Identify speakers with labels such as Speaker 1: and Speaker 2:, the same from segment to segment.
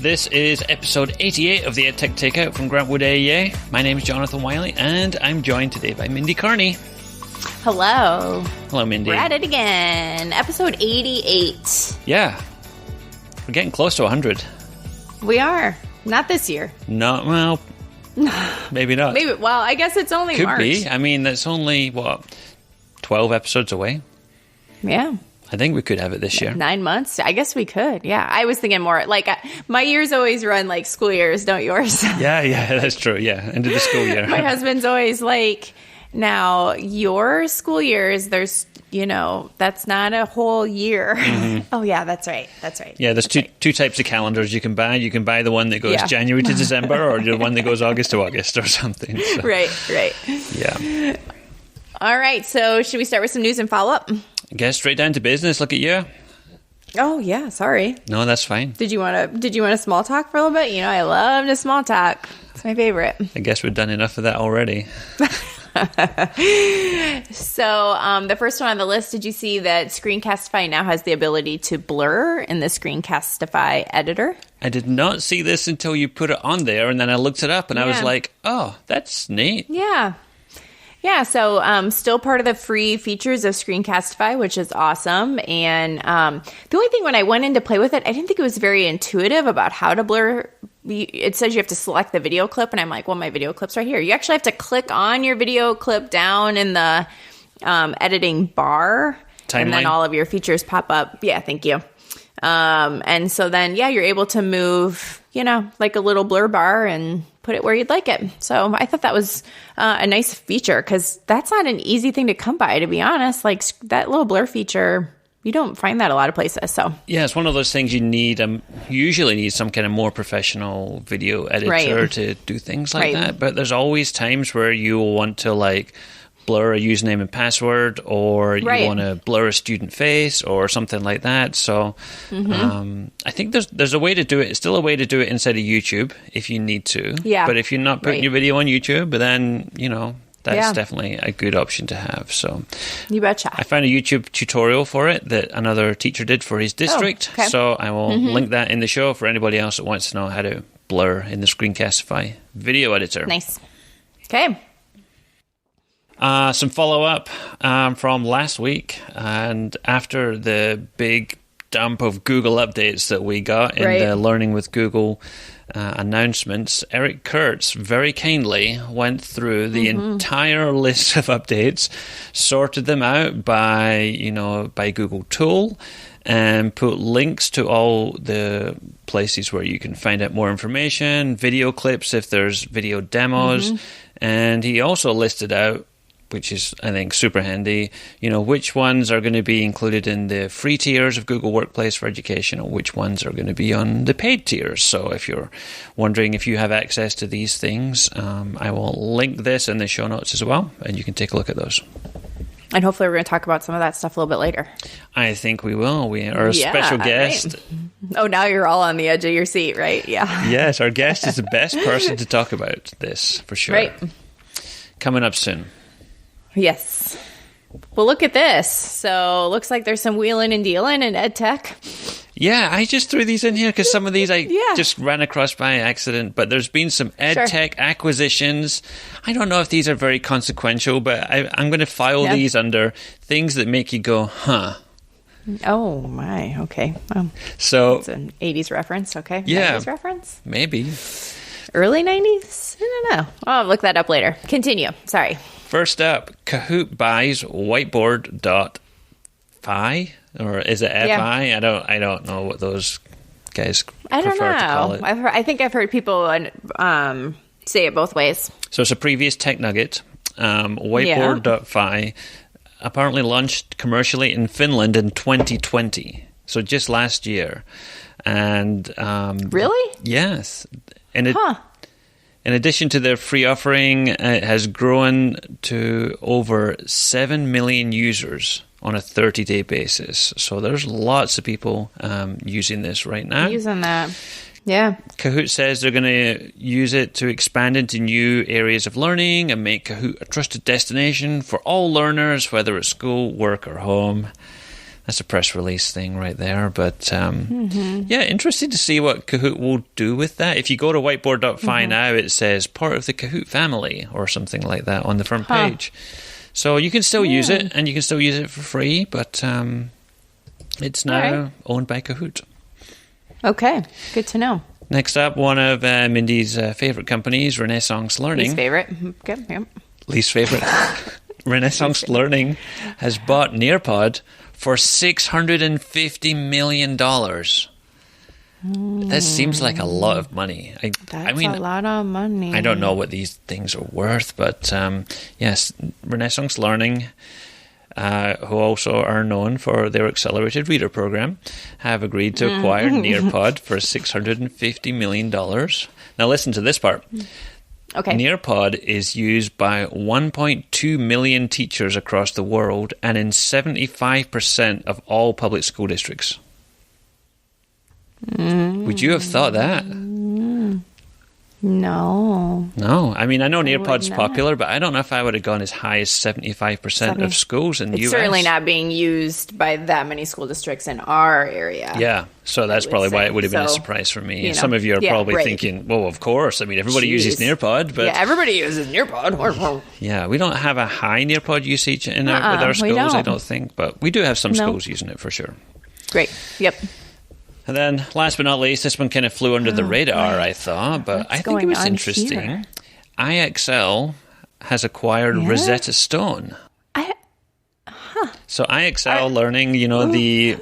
Speaker 1: This is episode 88 of the EdTech Takeout from Grantwood AEA. My name is Jonathan Wiley, and I'm joined today by Mindy Carney.
Speaker 2: Hello.
Speaker 1: Hello, Mindy.
Speaker 2: We're at it again. Episode 88.
Speaker 1: Yeah. We're getting close to 100.
Speaker 2: We are. Not this year.
Speaker 1: No, well, maybe not.
Speaker 2: Maybe. Well, I guess it's only
Speaker 1: Could
Speaker 2: March.
Speaker 1: be. I mean, that's only, 12 episodes away?
Speaker 2: Yeah.
Speaker 1: I think we could have it this year.
Speaker 2: 9 months? I guess we could. Yeah. I was thinking more like my years always run like school years, don't yours?
Speaker 1: Yeah, that's true. Yeah, end of the school year.
Speaker 2: My husband's always like, now your school years, there's, that's not a whole year. Mm-hmm. Oh, yeah, that's right.
Speaker 1: Yeah, there's two types of calendars you can buy. You can buy the one that goes January to December or the one that goes August to August or something. So.
Speaker 2: Right.
Speaker 1: Yeah.
Speaker 2: All right, so should we start with some news and follow-up?
Speaker 1: Get straight down to business. Look at you.
Speaker 2: Oh, yeah, sorry.
Speaker 1: No, that's fine.
Speaker 2: Did you want to small talk for a little bit? I love to small talk. It's my favorite.
Speaker 1: I guess we've done enough of that already.
Speaker 2: So the first one on the list, did you see that Screencastify now has the ability to blur in the Screencastify editor?
Speaker 1: I did not see this until you put it on there, and then I looked it up, and I was like, oh, that's neat.
Speaker 2: Yeah, so still part of the free features of Screencastify, which is awesome. And the only thing when I went in to play with it, I didn't think it was very intuitive about how to blur. It says you have to select the video clip, and I'm like, well, my video clip's right here. You actually have to click on your video clip down in the editing bar,
Speaker 1: Timeline.
Speaker 2: And then all of your features pop up. Yeah, thank you. And so then, you're able to move, like a little blur bar and put it where you'd like it. So I thought that was a nice feature because that's not an easy thing to come by, to be honest. Like that little blur feature, you don't find that a lot of places. So
Speaker 1: yeah, it's one of those things you need. You usually need some kind of more professional video editor to do things like that. But there's always times where you will want to blur a username and password, or you want to blur a student face or something like that. So I think there's a way to do it. It's still a way to do it inside of YouTube if you need to. Yeah. But if you're not putting your video on YouTube, then, that's definitely a good option to have. So
Speaker 2: you betcha.
Speaker 1: I found a YouTube tutorial for it that another teacher did for his district. Oh, okay. So I will link that in the show for anybody else that wants to know how to blur in the Screencastify video editor.
Speaker 2: Nice. Okay.
Speaker 1: Some follow-up from last week, and after the big dump of Google updates that we got in the Learning with Google announcements, Eric Kurtz very kindly went through the entire list of updates, sorted them out by Google tool, and put links to all the places where you can find out more information, video clips if there's video demos, and he also listed out, which is, I think, super handy, which ones are going to be included in the free tiers of Google Workspace for Education, or which ones are going to be on the paid tiers. So if you're wondering if you have access to these things, I will link this in the show notes as well, and you can take a look at those.
Speaker 2: And hopefully we're going to talk about some of that stuff a little bit later.
Speaker 1: I think we will. We are a special guest.
Speaker 2: Right. Oh, now you're all on the edge of your seat, right? Yeah.
Speaker 1: Yes, our guest is the best person to talk about this, for sure.
Speaker 2: Right.
Speaker 1: Coming up soon.
Speaker 2: Yes. Well, look at this. So looks like there's some wheeling and dealing in EdTech.
Speaker 1: Yeah, I just threw these in here because some of these I just ran across by accident. But there's been some EdTech acquisitions. I don't know if these are very consequential, but I'm going to file these under things that make you go, huh.
Speaker 2: Oh, my. Okay.
Speaker 1: So
Speaker 2: it's an 80s reference. Okay.
Speaker 1: Yeah.
Speaker 2: 90s reference?
Speaker 1: Maybe.
Speaker 2: Early 90s? I don't know. I'll look that up later. Continue. Sorry.
Speaker 1: First up, Kahoot buys whiteboard.fi, or is it FI? I don't know what those guys prefer to call it.
Speaker 2: I think I've heard people say it both ways.
Speaker 1: So it's a previous tech nugget. Whiteboard.fi apparently launched commercially in Finland in 2020, so just last year. And
Speaker 2: really?
Speaker 1: Yes. In addition to their free offering, it has grown to over 7 million users on a 30-day basis. So there's lots of people using this right now.
Speaker 2: Using that. Yeah.
Speaker 1: Kahoot says they're going to use it to expand into new areas of learning and make Kahoot a trusted destination for all learners, whether at school, work, or home. That's a press release thing right there. But yeah, interesting to see what Kahoot will do with that. If you go to whiteboard.fi now, it says part of the Kahoot family or something like that on the front page. So you can still use it, and you can still use it for free, but it's now owned by Kahoot. Okay, good to know. Next up, one of Mindy's favorite companies, Renaissance Learning.
Speaker 2: Least favorite. Okay, yep.
Speaker 1: Least favorite. Renaissance Learning has bought Nearpod for $650 million. That seems like a lot of money.
Speaker 2: I mean, a lot of money.
Speaker 1: I don't know what these things are worth, but yes, Renaissance Learning, who also are known for their accelerated reader program, have agreed to acquire Nearpod for $650 million. Now listen to this part. Okay. Nearpod is used by 1.2 million teachers across the world and in 75% of all public school districts. Would you have thought that? No. I mean, I know Nearpod's popular, but I don't know if I would have gone as high as 75% of schools in the US.
Speaker 2: It's certainly not being used by that many school districts in our area.
Speaker 1: Yeah, so that's probably why it would have been a surprise for me. Some of you are probably thinking, well, of course. I mean, everybody uses Nearpod. But
Speaker 2: everybody uses Nearpod.
Speaker 1: Yeah, we don't have a high Nearpod usage with our schools, I don't think. But we do have some schools using it for sure.
Speaker 2: Great, yep.
Speaker 1: And then, last but not least, this one kind of flew under the radar, I thought, but I think it was interesting. Here? IXL has acquired Rosetta Stone. So IXL Learning, the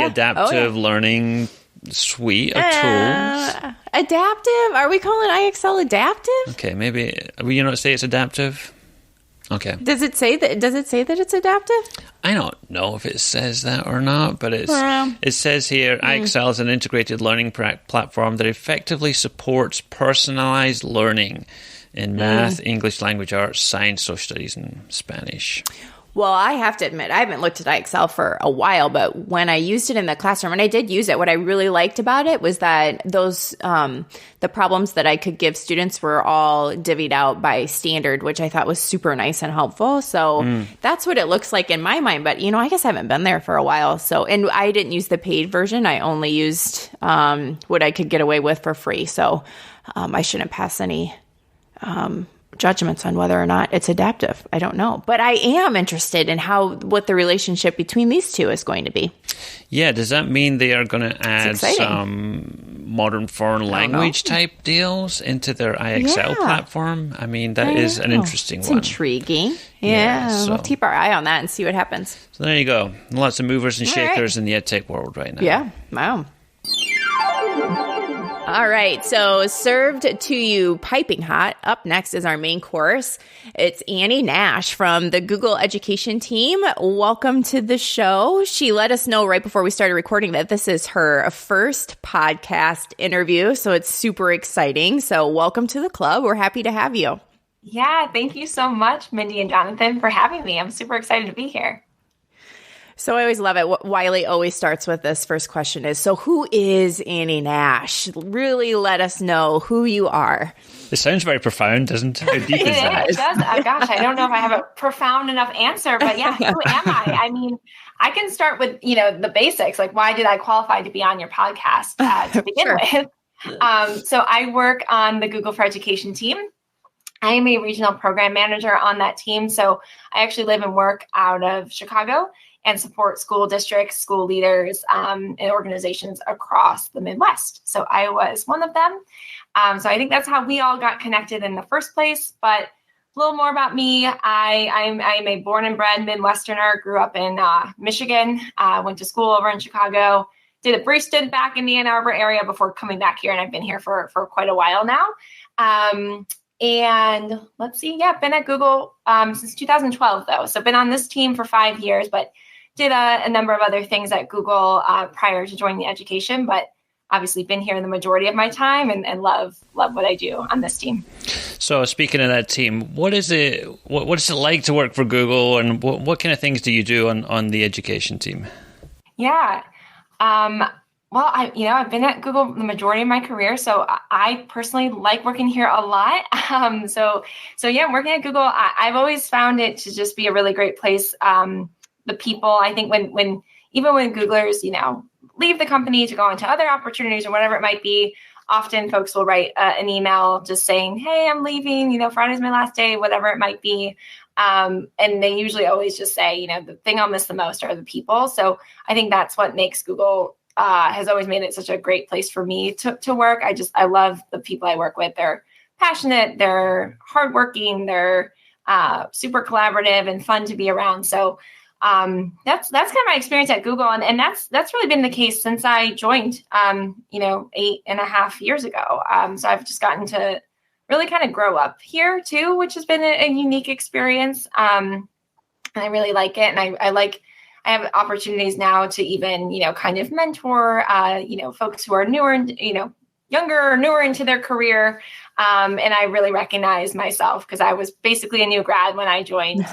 Speaker 1: adaptive learning suite of tools.
Speaker 2: Adaptive? Are we calling IXL adaptive?
Speaker 1: Okay, maybe you not say it's adaptive. Okay.
Speaker 2: Does it say that it's adaptive?
Speaker 1: I don't know if it says that or not, but it says here, IXL is an integrated learning platform that effectively supports personalized learning in math, English language arts, science, social studies, and Spanish.
Speaker 2: Well, I have to admit, I haven't looked at IXL for a while, but when I used it in the classroom, and I did use it, what I really liked about it was that those the problems that I could give students were all divvied out by standard, which I thought was super nice and helpful. So that's what it looks like in my mind. But, I guess I haven't been there for a while. So, and I didn't use the paid version. I only used what I could get away with for free. So I shouldn't pass any judgments on whether or not it's adaptive. I don't know. But I am interested in what the relationship between these two is going to be.
Speaker 1: Yeah, does that mean they are going to add some modern foreign language type deals into their IXL platform? I mean, that is an interesting one.
Speaker 2: It's intriguing. Yeah, we'll keep our eye on that and see what happens.
Speaker 1: So there you go. Lots of movers and shakers in the EdTech world right now.
Speaker 2: Yeah, wow. All right, so served to you piping hot. Up next is our main course. It's Annie Nash from the Google Education team. Welcome to the show. She let us know right before we started recording that this is her first podcast interview, so it's super exciting. So welcome to the club. We're happy to have you.
Speaker 3: Yeah, thank you so much, Mindy and Jonathan, for having me. I'm super excited to be here.
Speaker 2: So I always love it. What Wiley always starts with this first question is, so who is Annie Nash? Really let us know who you are.
Speaker 1: It sounds very profound, doesn't it? How deep is that?
Speaker 3: It does. Gosh, I don't know if I have a profound enough answer, but yeah, who am I? I mean, I can start with, the basics, like why did I qualify to be on your podcast to begin with? So I work on the Google for Education team. I am a regional program manager on that team. So I actually live and work out of Chicago and support school districts, school leaders, and organizations across the Midwest. So I was one of them. So I think that's how we all got connected in the first place. But a little more about me. I'm a born and bred Midwesterner, grew up in Michigan, went to school over in Chicago, did a brief stint back in the Ann Arbor area before coming back here. And I've been here for quite a while now. And let's see, been at Google since 2012, though. So been on this team for 5 years, but did a number of other things at Google prior to joining the education, but obviously been here the majority of my time and love what I do on this team.
Speaker 1: So speaking of that team, what is it like to work for Google, and what kind of things do you do on the education team?
Speaker 3: Yeah. Well, I've been at Google the majority of my career, so I personally like working here a lot. So working at Google, I've always found it to just be a really great place. The people, I think when even when Googlers, leave the company to go into other opportunities or whatever it might be, often folks will write an email just saying, hey, I'm leaving, Friday's my last day, whatever it might be. And they usually always just say, the thing I'll miss the most are the people. So I think that's what makes Google has always made it such a great place for me to work. I love the people I work with. They're passionate, they're hardworking, they're super collaborative and fun to be around. So that's kind of my experience at Google. And that's really been the case since I joined, 8.5 years ago. So I've just gotten to really kind of grow up here too, which has been a unique experience. And I really like it. And I have opportunities now to even, kind of mentor, folks who are newer and, younger or newer into their career. And I really recognize myself because I was basically a new grad when I joined,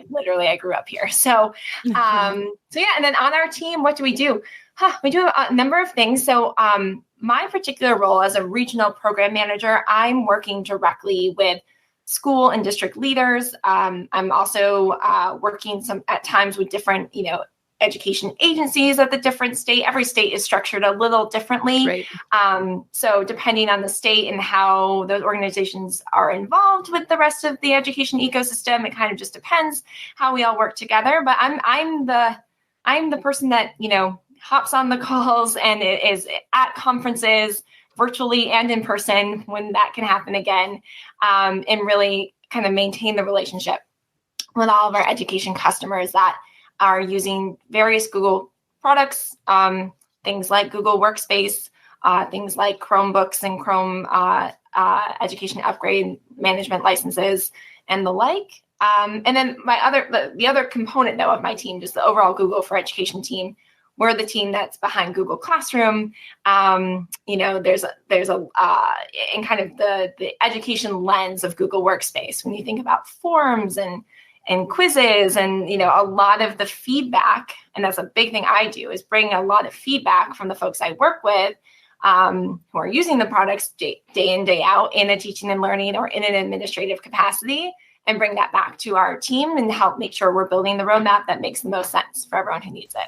Speaker 3: literally I grew up here. So yeah. And then on our team, what do? We do a number of things. So my particular role as a regional program manager, I'm working directly with school and district leaders. I'm also working at times with different, education agencies at the different state. Every state is structured a little differently. Right. So depending on the state and how those organizations are involved with the rest of the education ecosystem, it kind of just depends how we all work together. But I'm the person that, hops on the calls and is at conferences virtually and in person when that can happen again, and really kind of maintain the relationship with all of our education customers that are using various Google products, things like Google Workspace, things like Chromebooks and Chrome education upgrade management licenses and the like. And then the other component though of my team, just the overall Google for Education team, we're the team that's behind Google Classroom. There's a in kind of the education lens of Google Workspace. When you think about forms and quizzes and, a lot of the feedback, and that's a big thing I do, is bring a lot of feedback from the folks I work with who are using the products day in, day out in a teaching and learning or in an administrative capacity, and bring that back to our team and help make sure we're building the roadmap that makes the most sense for everyone who needs it.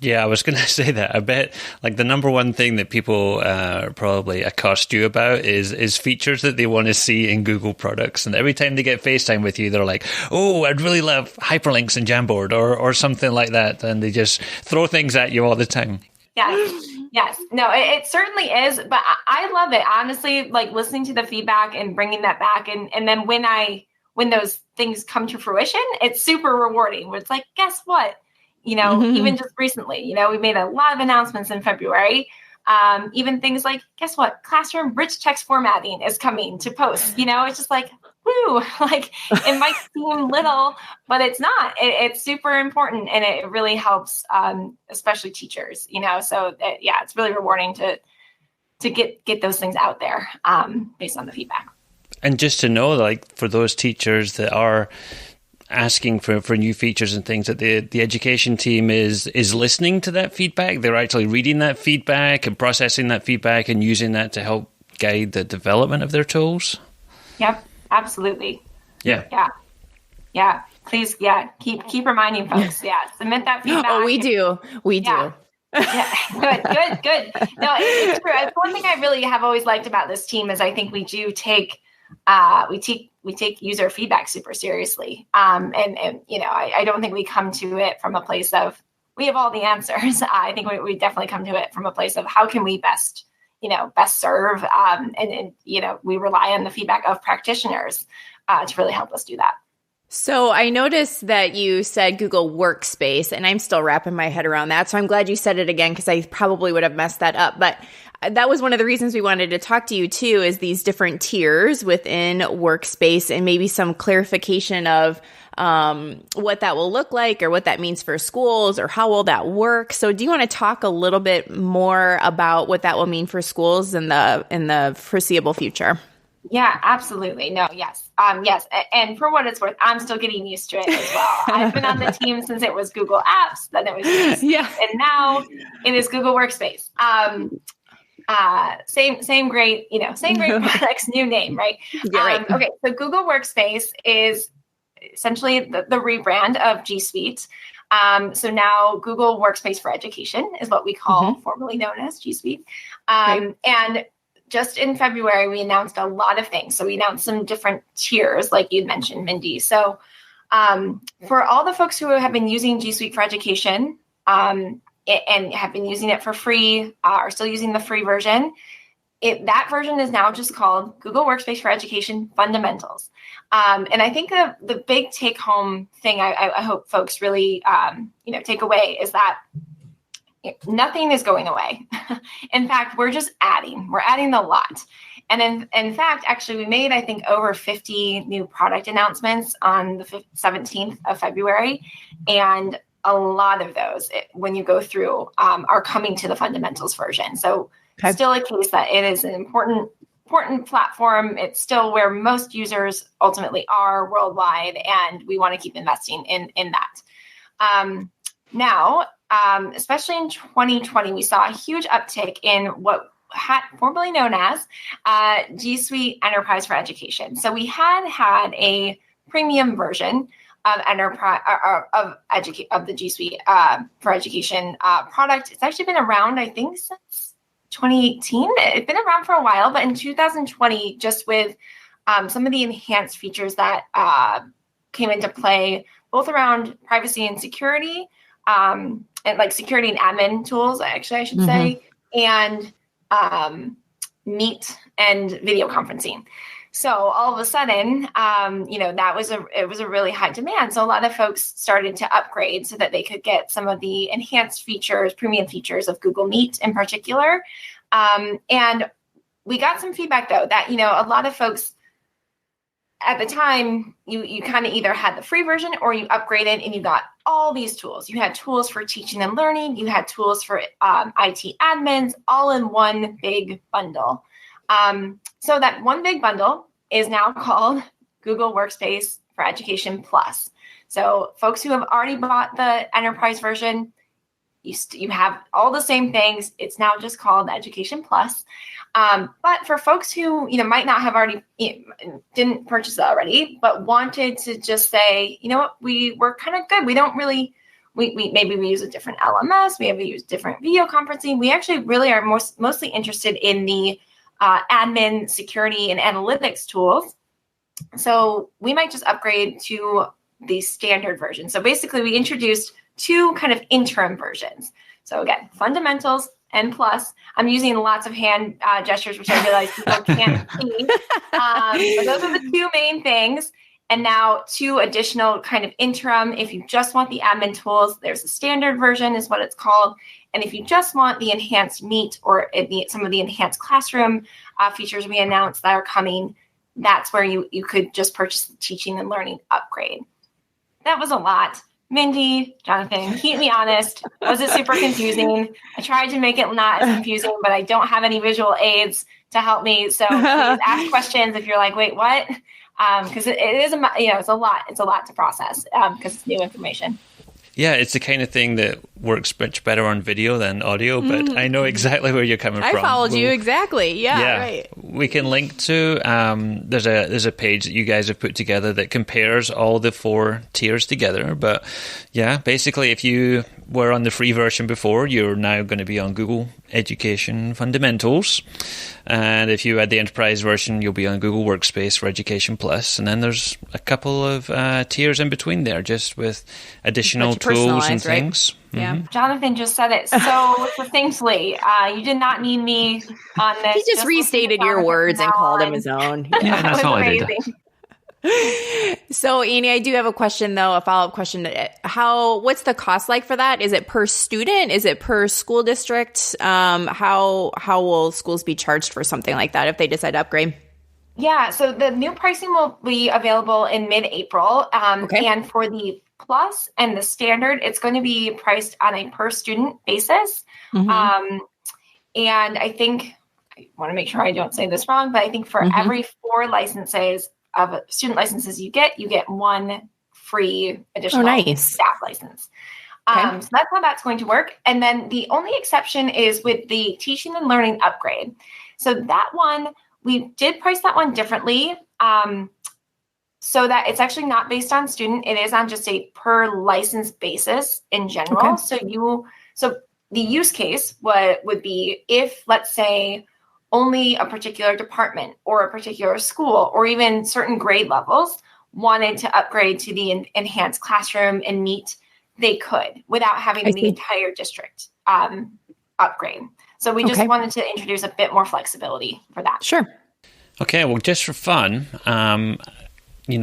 Speaker 1: Yeah, I was going to say that. I bet the number one thing that people probably accost you about is features that they want to see in Google products. And every time they get FaceTime with you, they're like, oh, I'd really love hyperlinks in Jamboard or something like that. And they just throw things at you all the time.
Speaker 3: Yes. No, it certainly is. But I love it. Honestly, listening to the feedback and bringing that back. And then when those things come to fruition, it's super rewarding. Where it's like, guess what? Even just recently, we made a lot of announcements in February. Even things like, guess what? Classroom rich text formatting is coming to post. It's just like, woo, it might seem little, but it's not. It's super important, and it really helps, especially teachers. So it's really rewarding to get those things out there based on the feedback.
Speaker 1: And just to know, for those teachers that are asking for new features and things, that the education team is listening to that feedback. They're actually reading that feedback and processing that feedback and using that to help guide the development of their tools.
Speaker 3: Yep, absolutely.
Speaker 1: Yeah.
Speaker 3: Please, keep reminding folks. Yeah, submit that feedback.
Speaker 2: Oh, we do.
Speaker 3: Yeah. Good. No, it's true. One thing I really have always liked about this team is I think we do take user feedback super seriously. I don't think we come to it from a place of we have all the answers. I think we definitely come to it from a place of how can we best serve. We rely on the feedback of practitioners to really help us do that.
Speaker 2: So I noticed that you said Google Workspace, and I'm still wrapping my head around that. So I'm glad you said it again, because I probably would have messed that up. But that was one of the reasons we wanted to talk to you too, is these different tiers within Workspace and maybe some clarification of what that will look like or what that means for schools or how will that work. So do you want to talk a little bit more about what that will mean for schools in the foreseeable future?
Speaker 3: Yeah, absolutely. No, yes. Yes. And for what it's worth, I'm still getting used to it as well. I've been on the team since it was Google Apps, then it was and now it is Google Workspace. Same great products, new name, right?
Speaker 2: Right.
Speaker 3: Okay. So Google Workspace is essentially the rebrand of G Suite. So now Google Workspace for Education is what we call formerly known as G Suite. And just in February, we announced a lot of things. So we announced some different tiers, like you mentioned, Mindy. So for all the folks who have been using G Suite for Education and have been using it for free, are still using the free version, that version is now just called Google Workspace for Education Fundamentals. And I think the big take-home thing I hope folks really take away is that nothing is going away. In fact, we're just adding. We're adding a lot. And in fact, actually, we made, I think, over 50 new product announcements on the 17th of February. And a lot of those, when you go through, are coming to the fundamentals version. So still a case that it is an important platform. It's still where most users ultimately are worldwide, and we want to keep investing in that. Now, especially in 2020, we saw a huge uptick in what had formerly known as G Suite Enterprise for Education. So we had a premium version of enterprise of the G Suite for Education product. It's actually been around, I think, since 2018. It's been around for a while, but in 2020, just with some of the enhanced features that came into play, both around privacy and security, and like security and admin tools, actually, I should say, and Meet and video conferencing. So all of a sudden, it was a really high demand. So a lot of folks started to upgrade so that they could get some of the enhanced features, premium features of Google Meet in particular. And we got some feedback though that, a lot of folks at the time, you kind of either had the free version or you upgraded and you got all these tools. You had tools for teaching and learning. You had tools for IT admins, all in one big bundle. So that one big bundle is now called Google Workspace for Education Plus. So folks who have already bought the enterprise version, you have all the same things. It's now just called Education Plus. But for folks who, might not have already, didn't purchase it already, but wanted to just say, what, we're kind of good. We don't really, maybe we use a different LMS. We use different video conferencing. We actually really are mostly interested in the admin, security, and analytics tools. So we might just upgrade to the standard version. So basically we introduced two kind of interim versions. So again, fundamentals and plus. I'm using lots of hand gestures, which I realize people can't see. But those are the two main things. And now two additional kind of interim. If you just want the admin tools, there's a standard version is what it's called. And if you just want the enhanced Meet or some of the enhanced classroom features we announced that are coming, that's where you could just purchase the teaching and learning upgrade. That was a lot. Mindy, Jonathan, keep me honest. Was it super confusing? I tried to make it not as confusing, but I don't have any visual aids to help me. So please ask questions if you're like, wait, what? Because it is it's a lot. It's a lot to process because it's new information.
Speaker 1: Yeah, it's the kind of thing that works much better on video than audio, but I know exactly where you're coming from.
Speaker 2: I followed you exactly. Yeah, right.
Speaker 1: We can link to there's a page that you guys have put together that compares all the 4 tiers together. But yeah, basically, if you were on the free version before, you're now going to be on Google Education Fundamentals, and if you had the enterprise version, you'll be on Google Workspace for Education Plus. And then there's a couple of tiers in between there, just with additional tools and things.
Speaker 2: Right? Yeah.
Speaker 3: Jonathan just said it so succinctly. You did not need me on this.
Speaker 2: He just restated your words and called him his own.
Speaker 1: Yeah, that's all I did.
Speaker 2: So, Annie, I do have a question, though, a follow-up question. What's the cost like for that? Is it per student? Is it per school district? How will schools be charged for something like that if they decide to upgrade?
Speaker 3: Yeah, so the new pricing will be available in mid-April.
Speaker 2: Okay.
Speaker 3: And for the Plus and the Standard, it's going to be priced on a per student basis. And I think, I want to make sure I don't say this wrong, but I think for every 4 licenses of student licenses you get 1 free additional staff license. So that's how that's going to work. And then the only exception is with the teaching and learning upgrade. So that one, we did price that one differently. so that it's actually not based on student. It is on just a per license basis in general. Okay. So the use case would be if, let's say, only a particular department or a particular school or even certain grade levels wanted to upgrade to the enhanced classroom and meet, they could without having the entire district upgrade. So we just wanted to introduce a bit more flexibility for that.
Speaker 2: Sure.
Speaker 1: Okay, well, just for fun, we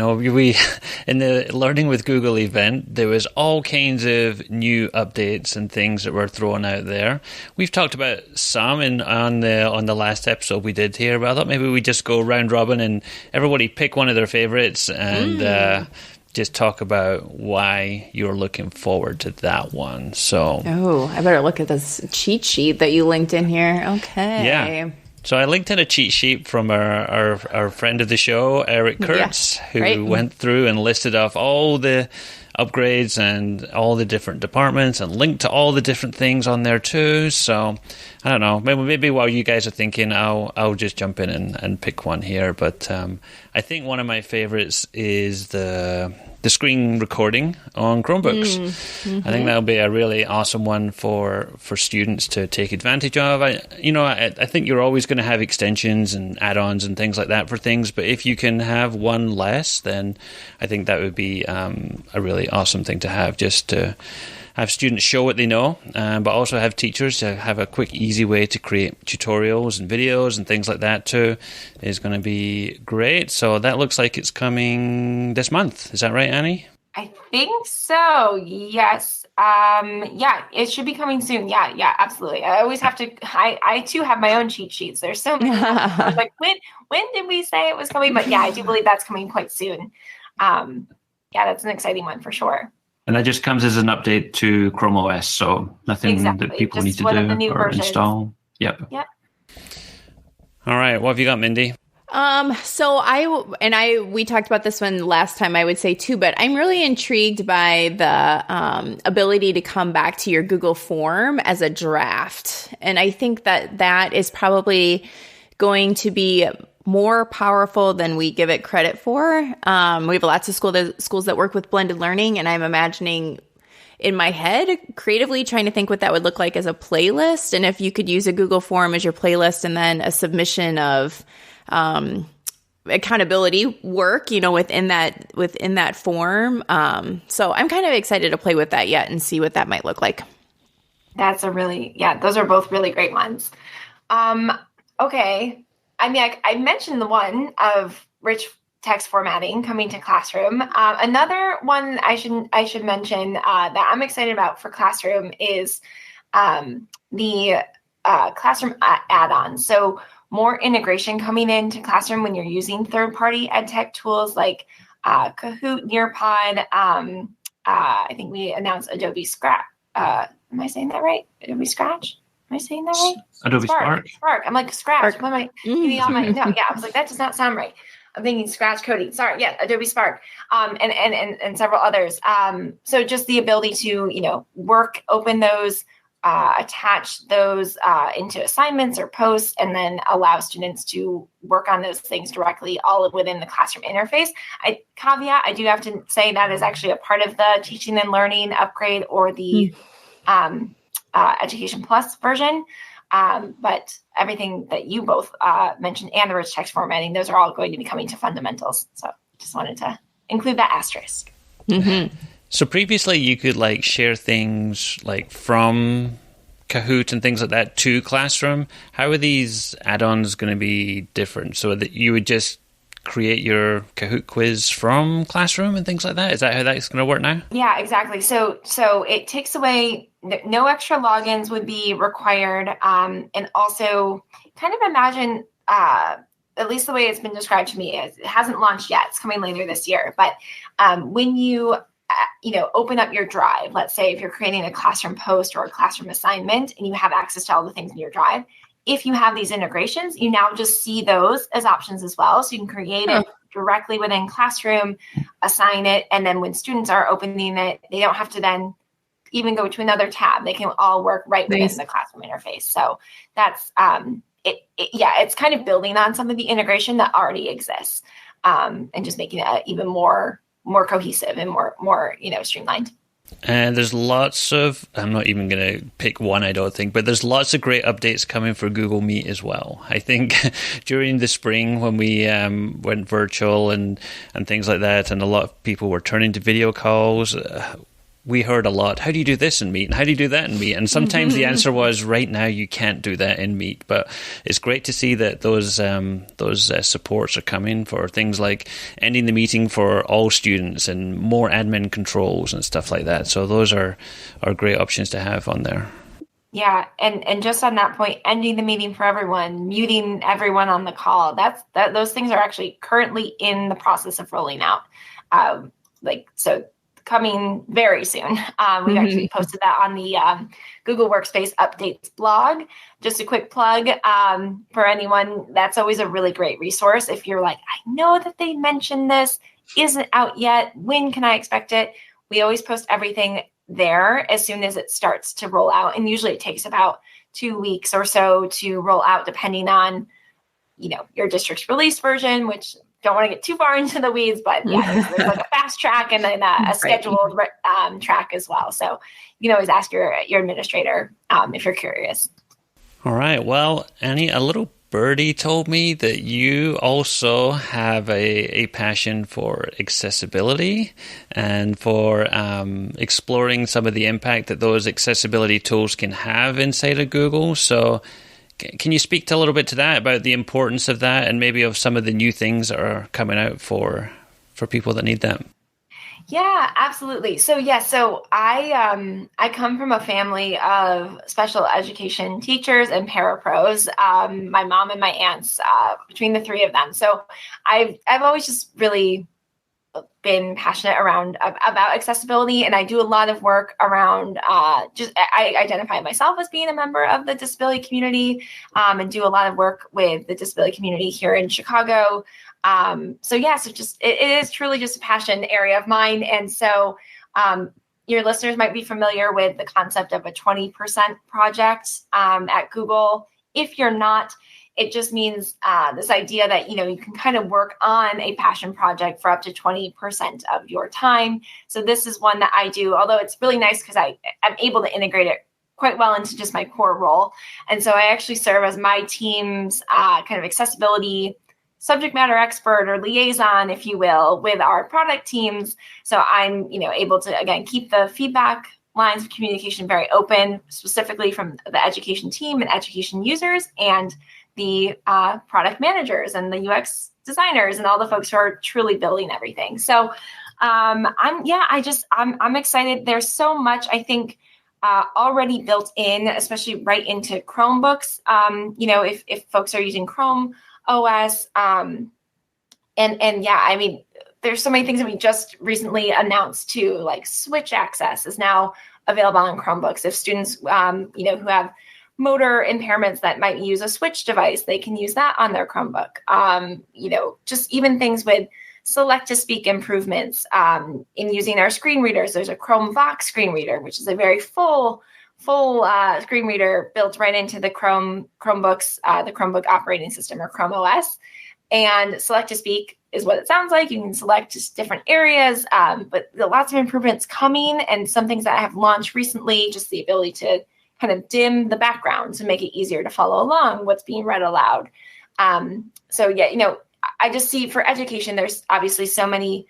Speaker 1: in the Learning with Google event, there was all kinds of new updates and things that were thrown out there. We've talked about some on the last episode we did here, but I thought maybe we just go round robin and everybody pick one of their favorites and just talk about why you're looking forward to that one. So,
Speaker 2: I better look at this cheat sheet that you linked in here. Okay.
Speaker 1: Yeah. So I linked in a cheat sheet from our friend of the show, Eric Kurtz, who went through and listed off all the upgrades and all the different departments and linked to all the different things on there too. So I don't know, maybe while you guys are thinking, I'll just jump in and pick one here. But I think one of my favorites is the screen recording on Chromebooks. Mm-hmm. I think that'll be a really awesome one for students to take advantage of. I think you're always going to have extensions and add-ons and things like that for things, but if you can have one less, then I think that would be a really awesome thing to have, just to have students show what they know, but also have teachers to have a quick, easy way to create tutorials and videos and things like that too is going to be great. So that looks like it's coming this month. Is that right, Annie?
Speaker 3: I think so. Yes. It should be coming soon. Yeah, absolutely. I always have to, I too have my own cheat sheets. There's so many. I was like, when did we say it was coming? But yeah, I do believe that's coming quite soon. That's an exciting one for sure.
Speaker 1: And that just comes as an update to Chrome OS, so nothing that people
Speaker 3: just
Speaker 1: need to do or versions. Install. Yep. All right, what have you got, Mindy?
Speaker 2: We talked about this one last time, I would say too, but I'm really intrigued by the ability to come back to your Google form as a draft. And I think that is probably going to be more powerful than we give it credit for. We have lots of schools that work with blended learning, and I'm imagining in my head creatively trying to think what that would look like as a playlist. And if you could use a Google form as your playlist and then a submission of accountability work, within that form. So I'm kind of excited to play with that yet and see what that might look like.
Speaker 3: That's those are both really great ones. Okay. I mean, I mentioned the one of rich text formatting coming to Classroom. Another one I should mention that I'm excited about for Classroom is the Classroom add-ons. So more integration coming into Classroom when you're using third-party ed tech tools like Kahoot, Nearpod. I think we announced Adobe Scratch. Am I saying that right? Adobe Scratch? Am I saying that right?
Speaker 1: Adobe Spark.
Speaker 3: I'm like, Scratch. What am I getting on my no? Yeah, I was like, that does not sound right. I'm thinking Scratch coding. Sorry, yeah, Adobe Spark, and several others. So just the ability to open those, attach those into assignments or posts, and then allow students to work on those things directly, all within the Classroom interface. I do have to say that is actually a part of the Teaching and Learning upgrade or the Education Plus version. But everything that you both mentioned and the rich text formatting, those are all going to be coming to fundamentals. So just wanted to include that asterisk.
Speaker 2: Mm-hmm.
Speaker 1: So previously you could share things from Kahoot and things like that to Classroom. How are these add-ons going to be different? So that you would just create your Kahoot quiz from Classroom and things like that? Is that how that's going to work now?
Speaker 3: Yeah, exactly. So it takes away, no extra logins would be required. And also kind of imagine, at least the way it's been described to me, is it hasn't launched yet. It's coming later this year. But when you open up your drive, let's say if you're creating a classroom post or a classroom assignment and you have access to all the things in your drive, if you have these integrations, you now just see those as options as well. So you can create it directly within Classroom, assign it, and then when students are opening it, they don't have to then even go to another tab. They can all work right within the Classroom interface. So that's it's kind of building on some of the integration that already exists. and just making it even more cohesive and more streamlined.
Speaker 1: And there's lots of, I'm not even going to pick one, I don't think, but there's lots of great updates coming for Google Meet as well. I think during the spring when we went virtual and things like that, and a lot of people were turning to video calls, we heard a lot, how do you do this in Meet? And how do you do that in Meet? And sometimes the answer was, right now you can't do that in Meet. But it's great to see that those supports are coming for things like ending the meeting for all students and more admin controls and stuff like that. So those are great options to have on there.
Speaker 3: Yeah, and just on that point, ending the meeting for everyone, muting everyone on the call, those things are actually currently in the process of rolling out. So coming very soon. We've actually posted that on the Google Workspace updates blog. Just a quick plug for anyone. That's always a really great resource. If you're like, I know that they mentioned this, isn't out yet. When can I expect it? We always post everything there as soon as it starts to roll out. And usually it takes about 2 weeks or so to roll out, depending on, your district's release version, which don't want to get too far into the weeds, but yeah, there's like a fast track and then a scheduled track as well. So you can always ask your administrator if you're curious.
Speaker 1: All right. Well, Annie, a little birdie told me that you also have a passion for accessibility and for exploring some of the impact that those accessibility tools can have inside of Google. So can you speak to a little bit to that, about the importance of that and maybe of some of the new things that are coming out for people that need them?
Speaker 3: Yeah, absolutely. So I come from a family of special education teachers and parapros. My mom and my aunts, between the three of them. So I've always just really been passionate about accessibility, and I do a lot of work around I identify myself as being a member of the disability community, and do a lot of work with the disability community here in Chicago. So it is truly just a passion area of mine. And so your listeners might be familiar with the concept of a 20% project at Google. If you're not, it just means this idea that, you can kind of work on a passion project for up to 20% of your time. So this is one that I do, although it's really nice because I'm able to integrate it quite well into just my core role. And so I actually serve as my team's kind of accessibility subject matter expert or liaison, if you will, with our product teams. So I'm, able to, again, keep the feedback lines of communication very open, specifically from the education team and education users and the product managers and the UX designers and all the folks who are truly building everything. So I'm excited. There's so much, I think, already built in, especially right into Chromebooks. If folks are using Chrome OS, there's so many things that we just recently announced too, like switch access is now available on Chromebooks. If students, who have motor impairments that might use a switch device, they can use that on their Chromebook. Just even things with select to speak improvements in using our screen readers. There's a Chromebox screen reader, which is a very full screen reader built right into the Chromebooks, the Chromebook operating system or Chrome OS. And select to speak is what it sounds like. You can select just different areas, but there are lots of improvements coming, and some things that I have launched recently, just the ability to kind of dim the background to make it easier to follow along what's being read aloud. I just see for education, there's obviously so many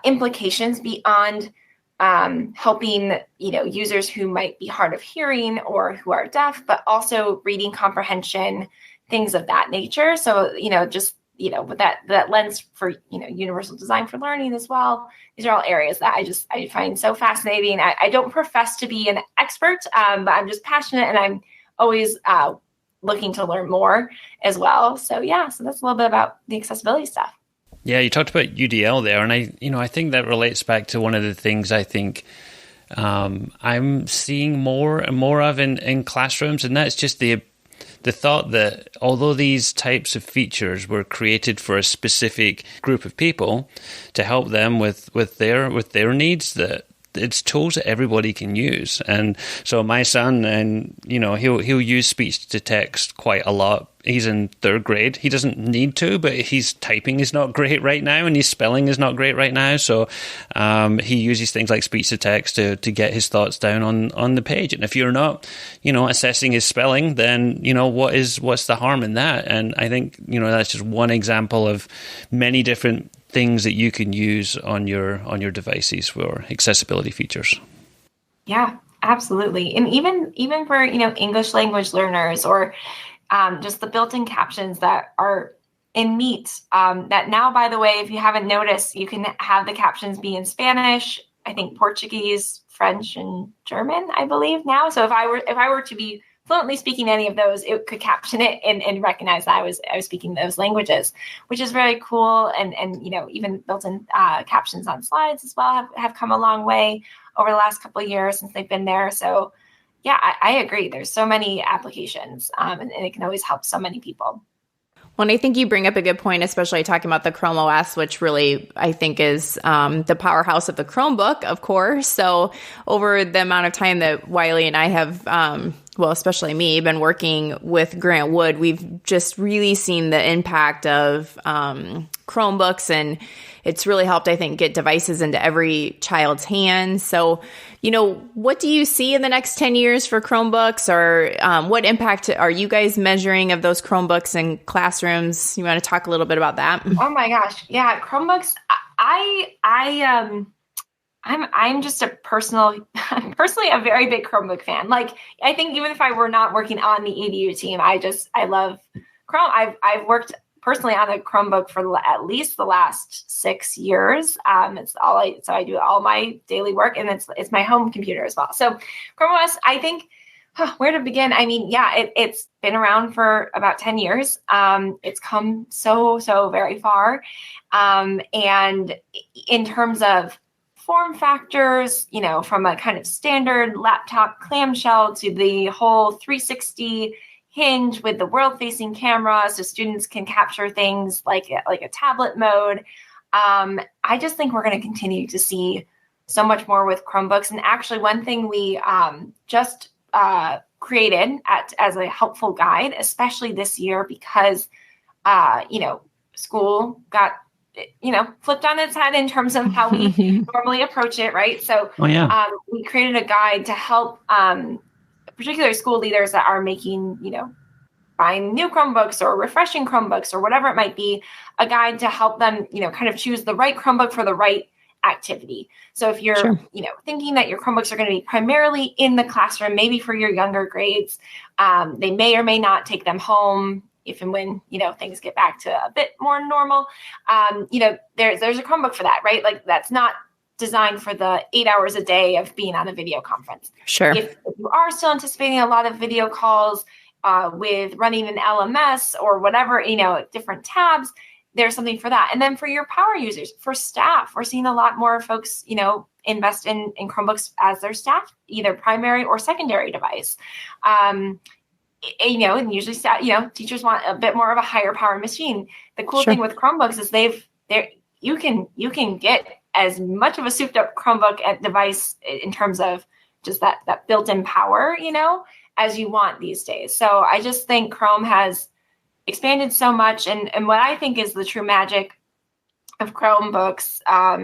Speaker 3: implications beyond helping, users who might be hard of hearing or who are deaf, but also reading comprehension, things of that nature. So, with that lens for, universal design for learning as well. These are all areas that I find so fascinating. I don't profess to be an expert, but I'm just passionate, and I'm always looking to learn more as well. So that's a little bit about the accessibility stuff.
Speaker 1: Yeah, you talked about UDL there, and I think that relates back to one of the things I think I'm seeing more and more of in classrooms, and that's just the thought that although these types of features were created for a specific group of people to help them with their needs, that it's tools that everybody can use. And so my son, and he'll use speech to text quite a lot. He's in 3rd grade. He doesn't need to, but his typing is not great right now, and his spelling is not great right now. So he uses things like speech to text to get his thoughts down on the page. And if you're not, assessing his spelling, then what's the harm in that? And I think that's just one example of many different things that you can use on your devices for accessibility features.
Speaker 3: Yeah, absolutely. And even for English language learners, or just the built-in captions that are in Meet, that now, by the way, if you haven't noticed, you can have the captions be in Spanish, I think Portuguese, French, and German, I believe now. So if I were to be fluently speaking any of those, it could caption it and recognize that I was speaking those languages, which is very cool. And even built-in captions on slides as well have come a long way over the last couple of years since they've been there. So yeah, I agree. There's so many applications, and it can always help so many people.
Speaker 2: Well, and I think you bring up a good point, especially talking about the Chrome OS, which really, I think, is the powerhouse of the Chromebook, of course. So over the amount of time that Wiley and I have, especially me, been working with Grant Wood, we've just really seen the impact of Chromebooks, and it's really helped, I think, get devices into every child's hands. So, what do you see in the next 10 years for Chromebooks, or what impact are you guys measuring of those Chromebooks in classrooms? You want to talk a little bit about that?
Speaker 3: Oh my gosh. Yeah. Chromebooks. I'm just personally a very big Chromebook fan. Like, I think even if I were not working on the EDU team, I love Chrome. I've worked personally on a Chromebook for at least the last 6 years. So I do all my daily work, and it's my home computer as well. So Chrome OS, I think, where to begin? I mean, yeah, it's been around for about 10 years. It's come so very far. And in terms of form factors, from a kind of standard laptop clamshell to the whole 360 hinge with the world-facing camera, so students can capture things like a tablet mode. I just think we're going to continue to see so much more with Chromebooks. And actually, one thing we just created as a helpful guide, especially this year, because school got flipped on its head in terms of how we normally approach it, right? So we created a guide to help particular school leaders that are making, buying new Chromebooks or refreshing Chromebooks or whatever it might be, a guide to help them, kind of choose the right Chromebook for the right activity. So if you're, thinking that your Chromebooks are going to be primarily in the classroom, maybe for your younger grades, they may or may not take them home if and when, things get back to a bit more normal. There's a Chromebook for that, right? Like, that's not designed for the 8 hours a day of being on a video conference.
Speaker 2: Sure.
Speaker 3: If you are still anticipating a lot of video calls with running an LMS or whatever, different tabs, there's something for that. And then for your power users, for staff, we're seeing a lot more folks, invest in Chromebooks as their staff, either primary or secondary device. And usually, teachers want a bit more of a higher power machine. The cool thing with Chromebooks is you can get as much of a souped up Chromebook at device in terms of just that built-in power, as you want these days. So I just think Chrome has expanded so much. And what I think is the true magic of Chromebooks, I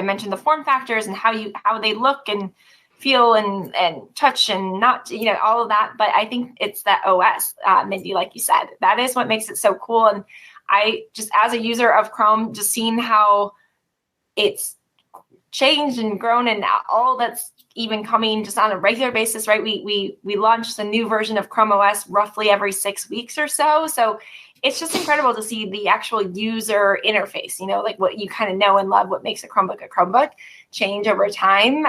Speaker 3: mentioned the form factors and how they look and feel and touch and not, all of that. But I think it's that OS, Mindy, like you said, that is what makes it so cool. And I just, as a user of Chrome, just seeing how it's changed and grown and all that's even coming just on a regular basis, right? We launched a new version of Chrome OS roughly every 6 weeks or so. So it's just incredible to see the actual user interface, like what you kind of know and love, what makes a Chromebook change over time.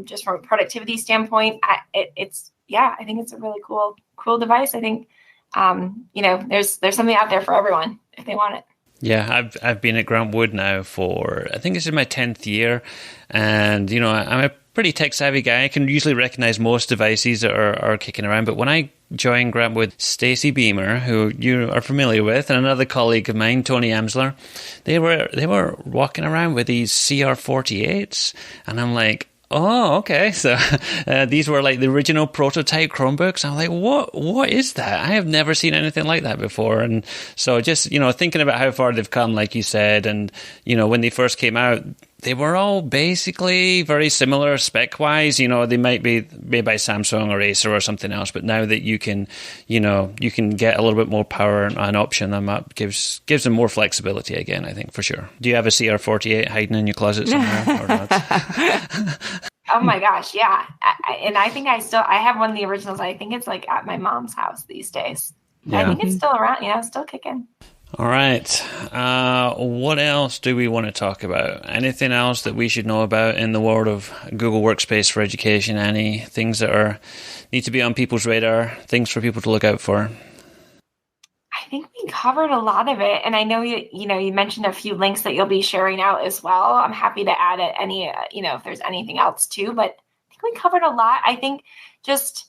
Speaker 3: Just from a productivity standpoint, I think it's a really cool device. I think, there's something out there for everyone if they want it.
Speaker 1: Yeah, I've been at Grant Wood now for, I think this is my 10th year. And, I'm a pretty tech-savvy guy. I can usually recognize most devices that are kicking around. But when I joined Grab with Stacy Beamer, who you are familiar with, and another colleague of mine, Tony Amsler, they were walking around with these CR48s. And I'm like, oh, okay. So these were like the original prototype Chromebooks. I'm like, what is that? I have never seen anything like that before. And so just, thinking about how far they've come, like you said, and, when they first came out, they were all basically very similar spec-wise. They might be made by Samsung or Acer or something else, but now that you can get a little bit more power and option them up, gives them more flexibility again, I think, for sure. Do you have a CR48 hiding in your closet somewhere or not?
Speaker 3: Oh my gosh, yeah. And I think I have one of the originals. I think it's like at my mom's house these days. Yeah. I think it's still around, still kicking.
Speaker 1: All right. What else do we want to talk about? Anything else that we should know about in the world of Google Workspace for education? Any things that need to be on people's radar, things for people to look out for?
Speaker 3: I think we covered a lot of it. And I know you mentioned a few links that you'll be sharing out as well. I'm happy to add any, if there's anything else too, but I think we covered a lot. I think just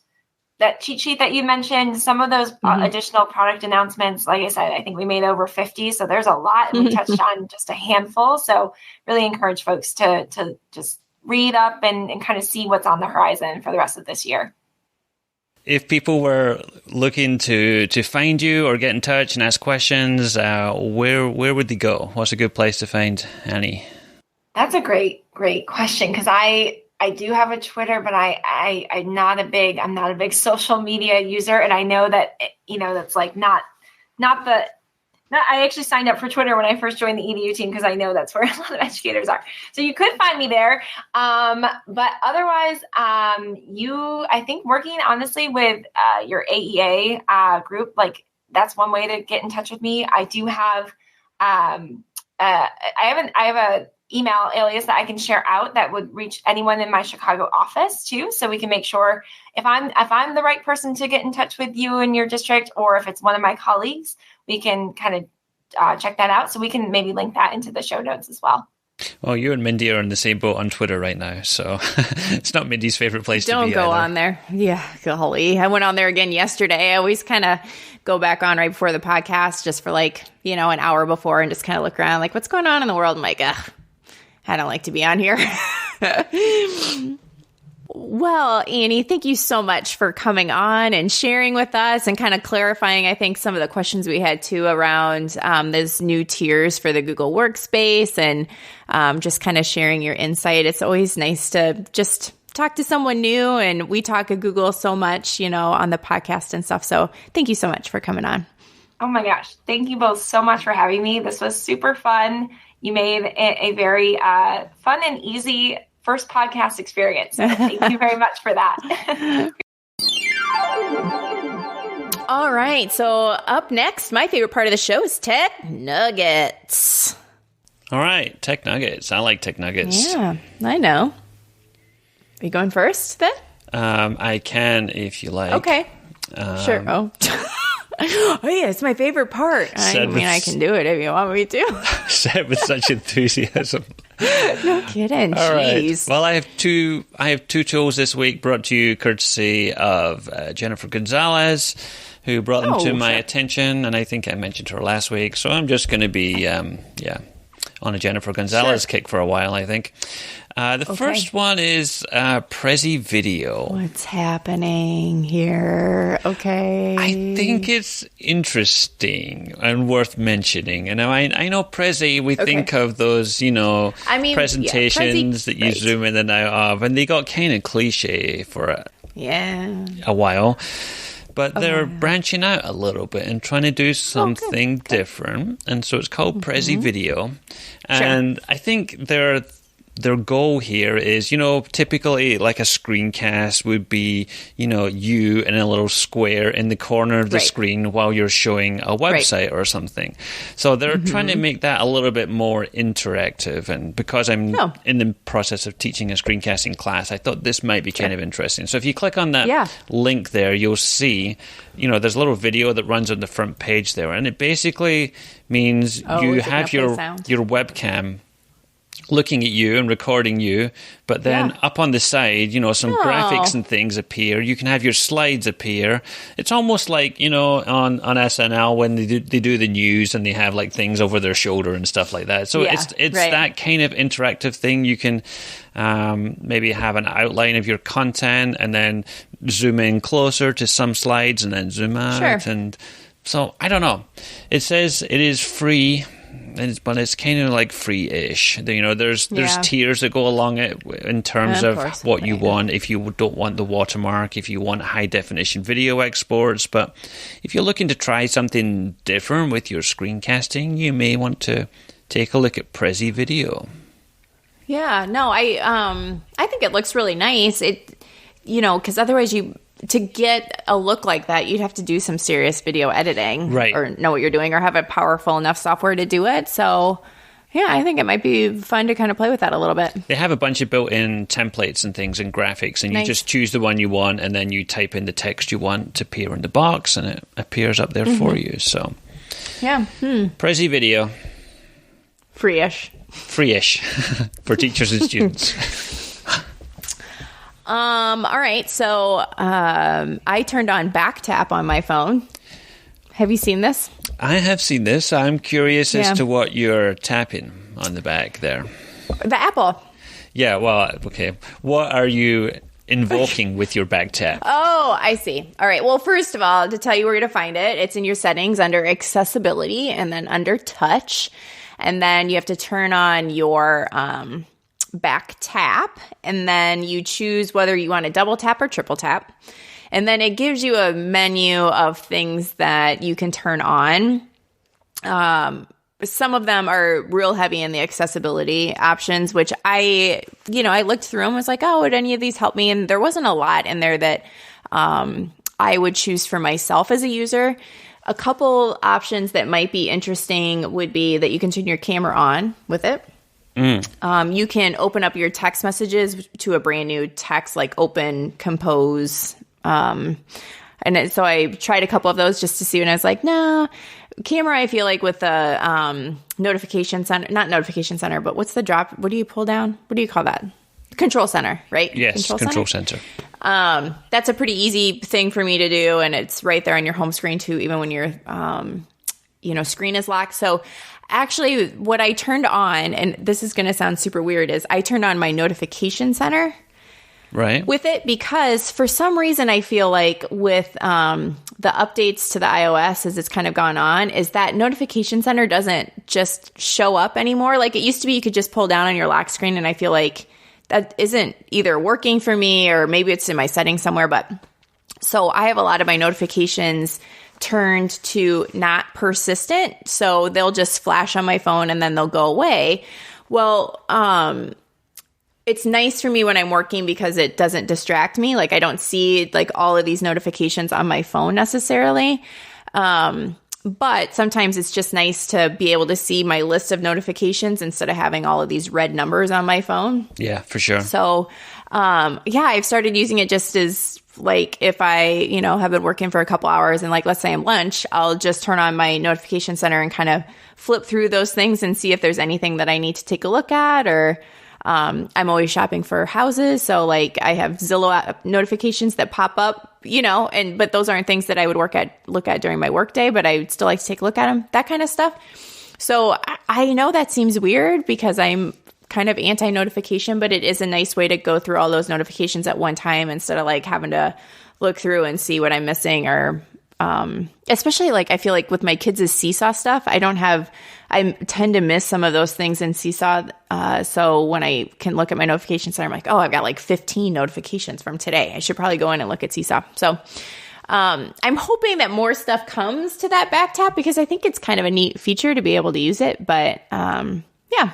Speaker 3: that cheat sheet that you mentioned, some of those additional product announcements, like I said, I think we made over 50. So there's a lot, and we touched on just a handful. So really encourage folks to just read up and kind of see what's on the horizon for the rest of this year.
Speaker 1: If people were looking to find you or get in touch and ask questions, where would they go? What's a good place to find Annie?
Speaker 3: That's a great question, because I do have a Twitter, but I'm not a big social media user. And I know that, that's like I actually signed up for Twitter when I first joined the EDU team, because I know that's where a lot of educators are. So you could find me there. But otherwise, I think working honestly with your AEA group, like that's one way to get in touch with me. I do have, I have a email alias that I can share out that would reach anyone in my Chicago office too. So we can make sure if I'm the right person to get in touch with you in your district, or if it's one of my colleagues, we can kind of check that out. So we can maybe link that into the show notes as well.
Speaker 1: Well, you and Mindy are in the same boat on Twitter right now, so it's not Mindy's favorite place to be.
Speaker 2: Don't go
Speaker 1: either.
Speaker 2: on there. Yeah, golly. I went on there again yesterday. I always kind of go back on right before the podcast just for an hour before and just kind of look around like, what's going on in the world? I'm like, I don't like to be on here. Well, Annie, thank you so much for coming on and sharing with us and kind of clarifying, I think, some of the questions we had too around those new tiers for the Google Workspace, and just kind of sharing your insight. It's always nice to just talk to someone new, and we talk at Google so much, on the podcast and stuff. So thank you so much for coming on.
Speaker 3: Oh my gosh. Thank you both so much for having me. This was super fun. You made a very fun and easy first podcast experience. So thank you very much for that.
Speaker 2: All right. So up next, my favorite part of the show is Tech Nuggets.
Speaker 1: All right. Tech Nuggets. I like Tech Nuggets.
Speaker 2: Yeah, I know. Are you going first then?
Speaker 1: I can if you like.
Speaker 2: Okay. Sure. Oh. Oh, yeah, it's my favorite part. I can do it if you want me to.
Speaker 1: Said with such enthusiasm.
Speaker 2: No kidding.
Speaker 1: All
Speaker 2: Jeez.
Speaker 1: Right. Well, I have two tools this week brought to you courtesy of Jennifer Gonzalez, who brought them to my attention, and I think I mentioned her last week. So I'm just going to be, on a Jennifer Gonzalez kick for a while, I think. The first one is Prezi Video.
Speaker 2: What's happening here? Okay.
Speaker 1: I think it's interesting and worth mentioning. And I know Prezi, we think of those, presentations that you zoom in and out of, and they got kind of cliche for a while. But they're branching out a little bit and trying to do something different. And so it's called Prezi Video. And I think their goal here is, typically like a screencast would be, you in a little square in the corner of the screen while you're showing a website or something. So they're trying to make that a little bit more interactive. And because I'm in the process of teaching a screencasting class, I thought this might be kind of interesting. So if you click on that link there, you'll see, there's a little video that runs on the front page there. And it basically means you have your webcam looking at you and recording you, but then up on the side, some graphics and things appear. You can have your slides appear. It's almost like, on SNL when they do the news and they have like things over their shoulder and stuff like that. So it's that kind of interactive thing. You can maybe have an outline of your content and then zoom in closer to some slides and then zoom out.
Speaker 2: Sure.
Speaker 1: And so I don't know. It says it is free. But it's kind of like free-ish. There's tiers that go along it in terms of what you want. If you don't want the watermark, if you want high-definition video exports. But if you're looking to try something different with your screencasting, you may want to take a look at Prezi Video.
Speaker 2: Yeah, no, I think it looks really nice. Because otherwise to get a look like that, you'd have to do some serious video editing,
Speaker 1: right?
Speaker 2: Or know what you're doing, or have a powerful enough software to do it. So, yeah, I think it might be fun to kind of play with that a little bit.
Speaker 1: They have a bunch of built-in templates and things and graphics, and you just choose the one you want, and then you type in the text you want to appear in the box, and it appears up there for you. So,
Speaker 2: yeah,
Speaker 1: Prezi Video,
Speaker 2: free-ish
Speaker 1: for teachers and students.
Speaker 2: All right. So I turned on back tap on my phone. Have you seen this?
Speaker 1: I have seen this. I'm curious as to what you're tapping on the back there.
Speaker 2: The Apple.
Speaker 1: Yeah. Well, okay. What are you invoking with your back tap?
Speaker 2: Oh, I see. All right. Well, first of all, to tell you where to find it, it's in your settings under accessibility and then under touch. And then you have to turn on your back tap, and then you choose whether you want to double tap or triple tap. And then it gives you a menu of things that you can turn on. Some of them are real heavy in the accessibility options, which I looked through and was like, oh, would any of these help me? And there wasn't a lot in there that I would choose for myself as a user. A couple options that might be interesting would be that you can turn your camera on with it. You can open up your text messages to a brand new text, like open, compose. So I tried a couple of those just to see, and I was like, no, camera, I feel like with the notification center, not notification center, but what's the drop? What do you pull down? What do you call that? Control center, right?
Speaker 1: Yes, control center.
Speaker 2: That's a pretty easy thing for me to do, and it's right there on your home screen too, even when your screen is locked. So actually, what I turned on, and this is going to sound super weird, is I turned on my notification center with it, because for some reason I feel like with the updates to the iOS as it's kind of gone on, is that notification center doesn't just show up anymore. Like it used to be, you could just pull down on your lock screen, and I feel like that isn't either working for me, or maybe it's in my settings somewhere. But so I have a lot of my notifications turned to not persistent, so they'll just flash on my phone and then they'll go away. Well, it's nice for me when I'm working because it doesn't distract me. Like I don't see like all of these notifications on my phone necessarily. But sometimes it's just nice to be able to see my list of notifications instead of having all of these red numbers on my phone.
Speaker 1: Yeah, for sure.
Speaker 2: So, I've started using it just as like if I, have been working for a couple hours and like, let's say I'm lunch, I'll just turn on my notification center and kind of flip through those things and see if there's anything that I need to take a look at. Or I'm always shopping for houses. So like I have Zillow notifications that pop up, but those aren't things that I would look at during my workday, but I would still like to take a look at them, that kind of stuff. So I know that seems weird because I'm kind of anti-notification, but it is a nice way to go through all those notifications at one time instead of like having to look through and see what I'm missing. Or especially like I feel like with my kids' Seesaw stuff, I tend to miss some of those things in Seesaw. So when I can look at my notification center, I'm like, oh, I've got like 15 notifications from today. I should probably go in and look at Seesaw. So I'm hoping that more stuff comes to that back tap because I think it's kind of a neat feature to be able to use it. But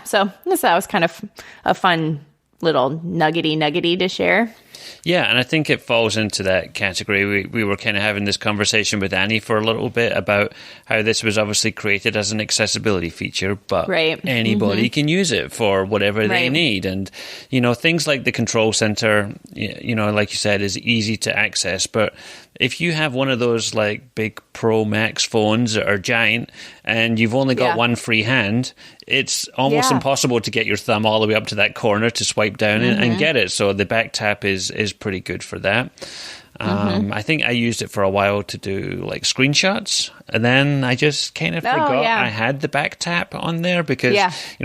Speaker 2: so that was kind of a fun little nuggety to share.
Speaker 1: Yeah, and I think it falls into that category. We were kind of having this conversation with Annie for a little bit about how this was obviously created as an accessibility feature, but anybody can use it for whatever they need. And, things like the control center, like you said, is easy to access. But if you have one of those like big Pro Max phones that are giant and you've only got one free hand, it's almost impossible to get your thumb all the way up to that corner to swipe down and get it. So the back tap is pretty good for that. I think I used it for a while to do like screenshots, and then I just kind of forgot I had the back tap on there because,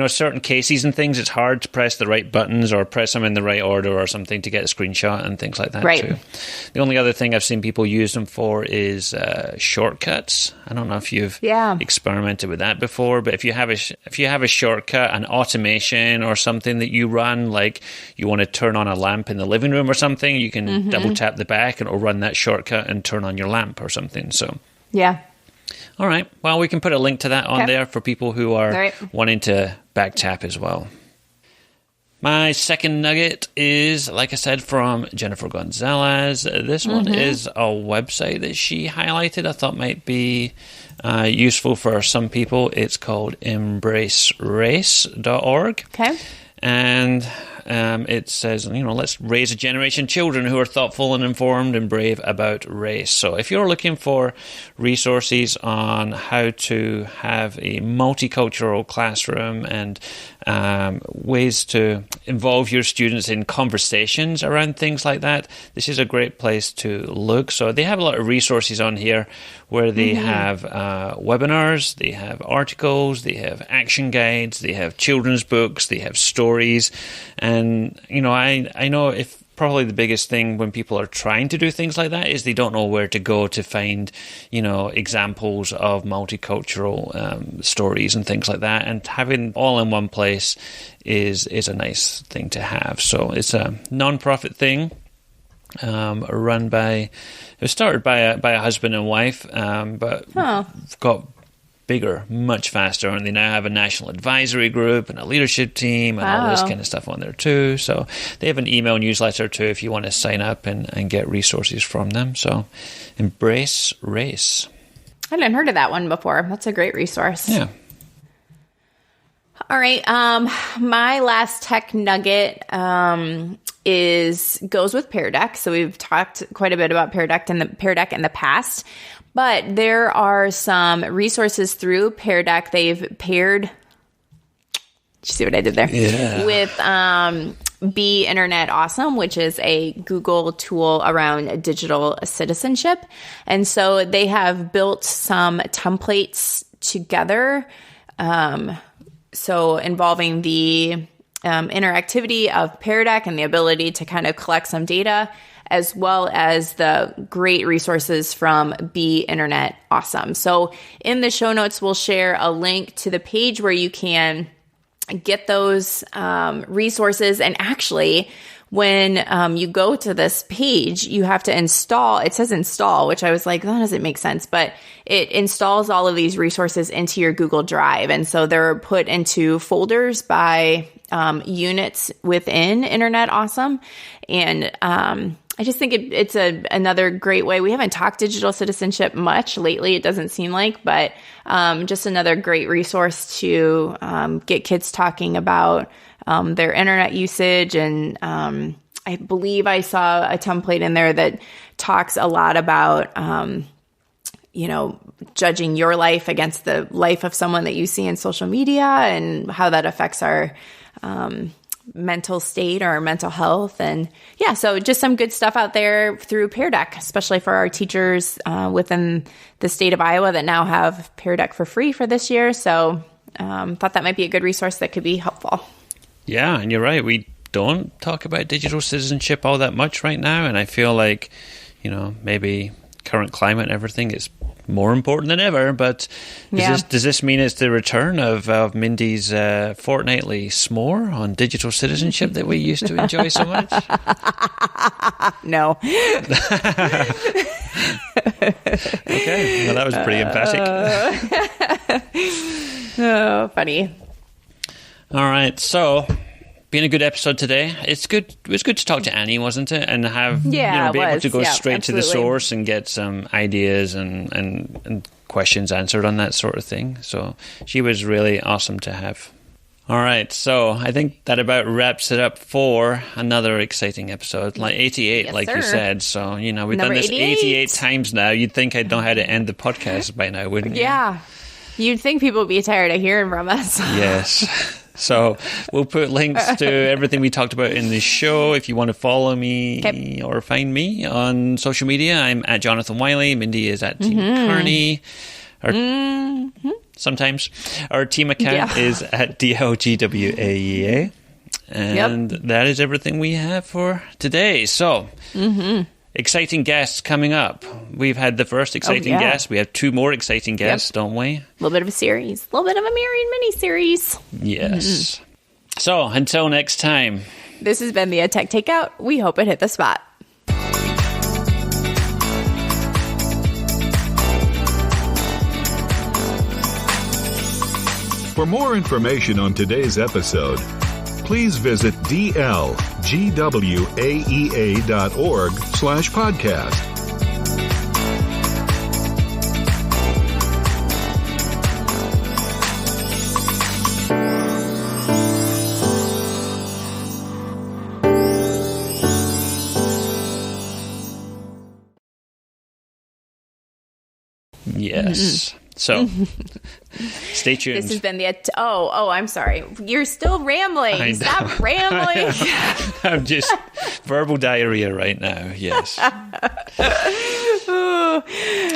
Speaker 1: certain cases and things, it's hard to press the right buttons or press them in the right order or something to get a screenshot and things like that too. The only other thing I've seen people use them for is shortcuts. I don't know if you've experimented with that before, but if you have a shortcut, an automation or something that you run, like you want to turn on a lamp in the living room or something, you can double tap the back and it'll run that shortcut and turn on your lamp or something. So all right, well, we can put a link to that on there for people who are wanting to back tap as well. My second nugget is, like I said, from Jennifer Gonzalez. This one is a website that she highlighted I thought might be useful for some people. It's called embracerace.org.
Speaker 2: Okay.
Speaker 1: And it says, let's raise a generation of children who are thoughtful and informed and brave about race. So if you're looking for resources on how to have a multicultural classroom and ways to involve your students in conversations around things like that, this is a great place to look. So they have a lot of resources on here where they have webinars, they have articles, they have action guides, they have children's books, they have stories. And, I know if probably the biggest thing when people are trying to do things like that is they don't know where to go to find, examples of multicultural stories and things like that. And having all in one place is a nice thing to have. So it's a non-profit thing. It was started by a husband and wife, but got bigger much faster, and they now have a national advisory group and a leadership team and all this kind of stuff on there too. So they have an email newsletter too if you want to sign up and get resources from them. So Embrace Race.
Speaker 2: I hadn't heard of that one before. That's a great resource.
Speaker 1: Yeah.
Speaker 2: All right. My last tech nugget goes with PeerDeck. So we've talked quite a bit about PeerDeck in the past, but there are some resources through PeerDeck. They've paired. Did you see what I did there?
Speaker 1: Yeah.
Speaker 2: With Be Internet Awesome, which is a Google tool around digital citizenship. And so they have built some templates together. So involving the interactivity of PeerDeck and the ability to kind of collect some data, as well as the great resources from Be Internet Awesome. So in the show notes, we'll share a link to the page where you can get those resources. And actually, when you go to this page, you have to install, it says install, which I was like, that doesn't make sense, but it installs all of these resources into your Google Drive. And so they're put into folders by units within Internet Awesome. And I just think it's another great way. We haven't talked digital citizenship much lately, it doesn't seem like, but just another great resource to get kids talking about their internet usage. And I believe I saw a template in there that talks a lot about, judging your life against the life of someone that you see in social media and how that affects our mental state or our mental health. And yeah, so just some good stuff out there through PeerDeck, especially for our teachers within the state of Iowa that now have PeerDeck for free for this year. So thought that might be a good resource that could be helpful.
Speaker 1: Yeah, and you're right. We don't talk about digital citizenship all that much right now. And I feel like, maybe current climate and everything is more important than ever. But does this mean it's the return of Mindy's fortnightly s'more on digital citizenship that we used to enjoy so much?
Speaker 2: No.
Speaker 1: Okay, well, that was pretty emphatic.
Speaker 2: Oh, funny.
Speaker 1: All right, so been a good episode today. It was good to talk to Annie, wasn't it? And have be able to go straight to the source and get some ideas and questions answered on that sort of thing. So she was really awesome to have. All right, so I think that about wraps it up for another exciting episode, like 88, you said. So, we've done this 88 times now. You'd think I'd know how to end the podcast by now, wouldn't you?
Speaker 2: Yeah. You'd think people would be tired of hearing from us.
Speaker 1: Yes. So we'll put links to everything we talked about in the show. If you want to follow me or find me on social media, I'm at Jonathan Wiley. Mindy is at Team Carney. Sometimes our team account is at DLGWAEA. And that is everything we have for today. So, exciting guests coming up. We've had the first exciting guest. We have 2 more exciting guests, don't we?
Speaker 2: A little bit of a series. A little bit of a married mini-series.
Speaker 1: Yes. So, until next time.
Speaker 2: This has been the EdTech Takeout. We hope it hit the spot.
Speaker 4: For more information on today's episode, please visit dlgwaea.org/podcast.
Speaker 1: Yes. So, stay tuned.
Speaker 2: This has been the... I'm sorry. You're still rambling. Stop rambling.
Speaker 1: I'm just verbal diarrhea right now. Yes.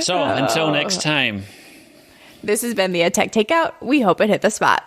Speaker 1: So, until next time.
Speaker 2: This has been the EdTech Takeout. We hope it hit the spot.